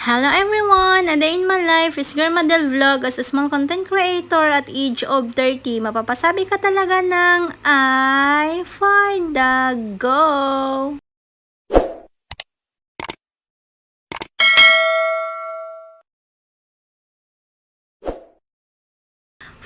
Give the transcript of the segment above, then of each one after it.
Hello everyone! A day in my life is Girl Madel Vlog as a small content creator at age of 30. Mapapasabi ka talaga ng I for the go!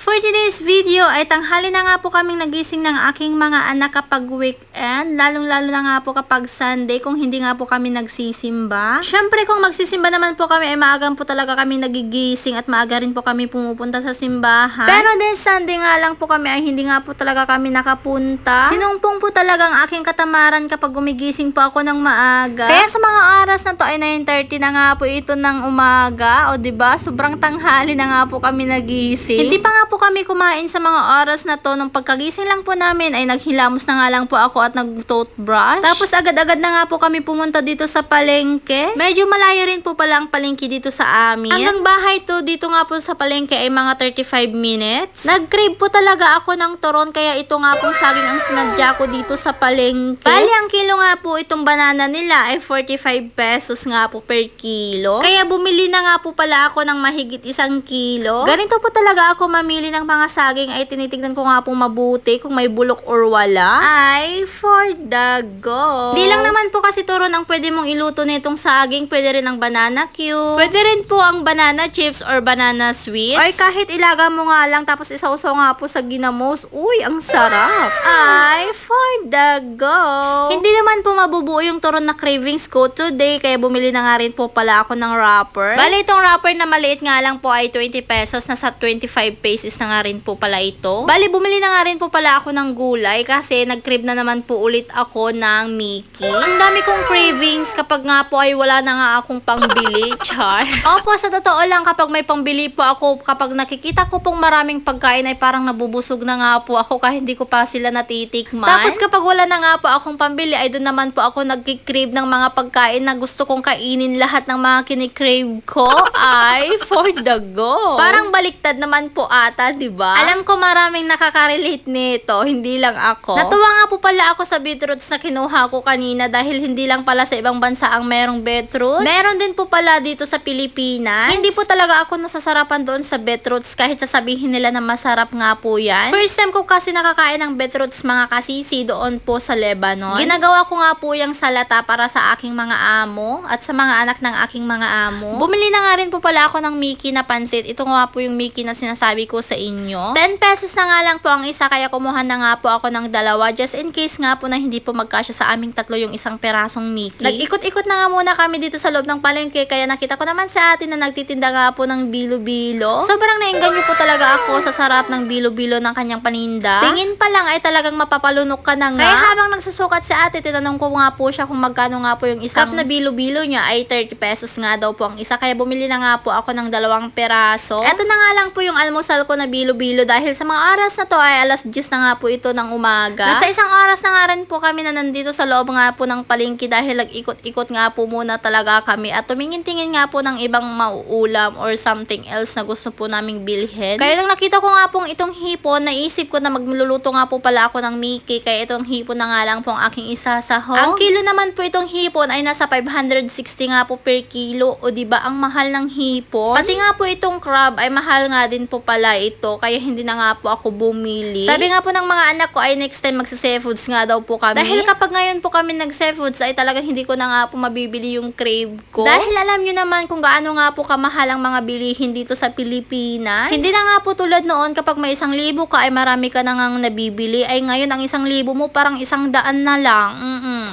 For today's video ay tanghali na nga po kaming nagising ng aking mga anak kapag weekend, lalong-lalo na nga po kapag Sunday kung hindi nga po kami nagsisimba. Syempre kung magsisimba naman po kami ay maagang po talaga kami nagigising at maaga rin po kami pumupunta sa simbahan. Pero this Sunday nga lang po kami ay hindi nga po talaga kami nakapunta. Sinumpong po talaga ang aking katamaran kapag gumigising po ako ng maaga. Kaya sa mga oras na to ay 9:30 na nga po ito ng umaga, o diba? Sobrang tanghali na nga po kami nagising. Hindi pa nga po kami kumain sa mga oras na to. Nung pagkagising lang po namin ay naghilamos na nga lang po ako at nag-toothbrush. Tapos agad-agad na nga po kami pumunta dito sa palengke. Medyo malayo rin po pala ang palengke dito sa amin. Hanggang bahay to dito nga po sa palengke ay mga 35 minutes. Nag-crave po talaga ako ng turon kaya ito nga po saging ang sinadya ko dito sa palengke. Bali ang kilo nga po itong banana nila ay 45 pesos nga po per kilo. Kaya bumili na nga po pala ako ng mahigit 1 kilo. Ganito po talaga ako mamili ng mga saging ay tinitignan ko nga pong mabuti kung may bulok or wala. Ay for the go! Di lang naman po kasi turon ang pwede mong iluto nitong saging. Pwede rin ang banana cube. Pwede rin po ang banana chips or banana sweets. Or kahit ilaga mo nga lang tapos isawsaw nga po sa ginamos. Uy, ang sarap! Ay for the go! Hindi naman po mabubuo yung turon na cravings ko today kaya bumili na nga rin po pala ako ng wrapper. Bali itong wrapper na maliit nga lang po ay 20 pesos. Nasa 25 pesos na nga rin po pala ito. Bali, bumili na nga rin po pala ako ng gulay kasi nag-crave na naman po ulit ako ng Mickey. Ang dami kong cravings kapag nga po ay wala na nga akong pangbili. Char. Opo, sa totoo lang kapag may pangbili po ako, kapag nakikita ko pong maraming pagkain ay parang nabubusog na nga po ako kahit hindi ko pa sila natitikman. Tapos kapag wala na nga po akong pambili ay doon naman po ako nag-crave ng mga pagkain na gusto kong kainin lahat ng mga kinikrave ko. Ay, for the go! Parang baliktad naman po ata, diba? Alam ko maraming nakaka-relate nito, hindi lang ako. Natuwa nga po pala ako sa beetroots na kinuha ko kanina dahil hindi lang pala sa ibang bansa ang merong beetroots. Meron din po pala dito sa Pilipinas. Hindi po talaga ako nasasarapan doon sa beetroots kahit sasabihin nila na masarap nga po yan. First time ko kasi nakakain ng beetroots mga kasisi doon po sa Lebanon. Ginagawa ko nga po yung salata para sa aking mga amo at sa mga anak ng aking mga amo. Bumili na nga rin po pala ako ng Mickey na pansit. Ito nga po yung Mickey na sinasabi ko sa inyo. 10 pesos na nga lang po ang isa kaya kumuha na nga po ako ng dalawa just in case nga po na hindi po magkasya sa aming tatlo yung isang perasong Mickey. Nag-ikot-ikot na nga muna kami dito sa loob ng palengke kaya nakita ko naman sa atin na nagtitinda nga po ng bilo-bilo. Sobrang nainganyo po talaga ako sa sarap ng bilo-bilo ng kanyang paninda. Tingin pa lang ay talagang mapapalunok ka na nga. Kaya habang nagsusukat sa ate, tinanong ko nga po siya kung magkano nga po yung isang cup na bilo-bilo niya ay 30 pesos nga daw po ang isa kaya bumili na nga po ako ng 2 peraso. Eto na nga lang po yung almusal ko na bilo-bilo dahil sa mga oras na to ay alas 10 na nga po ito ng umaga. Nasa 1 oras na nga rin po kami na nandito sa loob nga po ng palengke dahil nag-ikot-ikot nga po muna talaga kami at tumingin-tingin nga po ng ibang mauulam or something else na gusto po naming bilhin. Kaya nang nakita ko nga pong itong hipon, naisip ko na magluluto nga po pala ako ng Mickey kaya itong hipon na nga lang po ang aking isasahog. Ang kilo naman po itong hipon ay nasa 560 nga po per kilo o diba ang mahal ng hipon. Pati nga po itong crab ay mahal nga din po pala ito kaya hindi na nga po ako bumili. Sabi nga po ng mga anak ko ay next time magsa-seafoods nga daw po kami. Dahil kapag ngayon po kami nag-seafoods ay talagang hindi ko na nga po mabibili yung crave ko. Dahil alam nyo naman kung gaano nga po kamahal ang mga bilihin dito sa Pilipinas. Hindi na nga po tulad noon kapag may 1,000 ka ay marami ka na ngang nabibili. Ay ngayon ang 1,000 mo parang 100 na lang.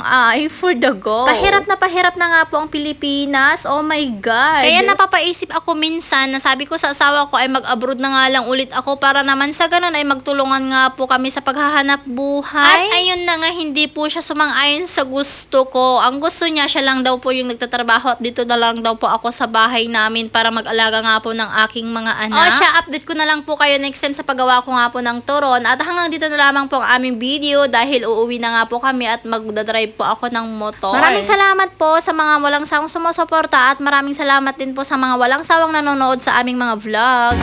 Ay for the go. Pahirap na nga po ang Pilipinas. Oh my God. Kaya napapaisip ako minsan na sabi ko sa asawa ko ay mag-abroad na nga lang ulit ako para naman sa ganun ay magtulungan nga po kami sa paghahanap buhay. At ayun na nga, hindi po siya sumang-ayon sa gusto ko. Ang gusto niya, siya lang daw po yung nagtatrabaho at dito na lang daw po ako sa bahay namin para mag-alaga nga po ng aking mga anak. O siya, update ko na lang po kayo next time sa paggawa ko nga po ng turon. At hanggang dito na lamang po ang aming video dahil uuwi na nga po kami at magdadrive po ako ng motor. Maraming salamat po sa mga walang sawang sumusuporta at maraming salamat din po sa mga walang sawang nanonood sa aming mga vlog.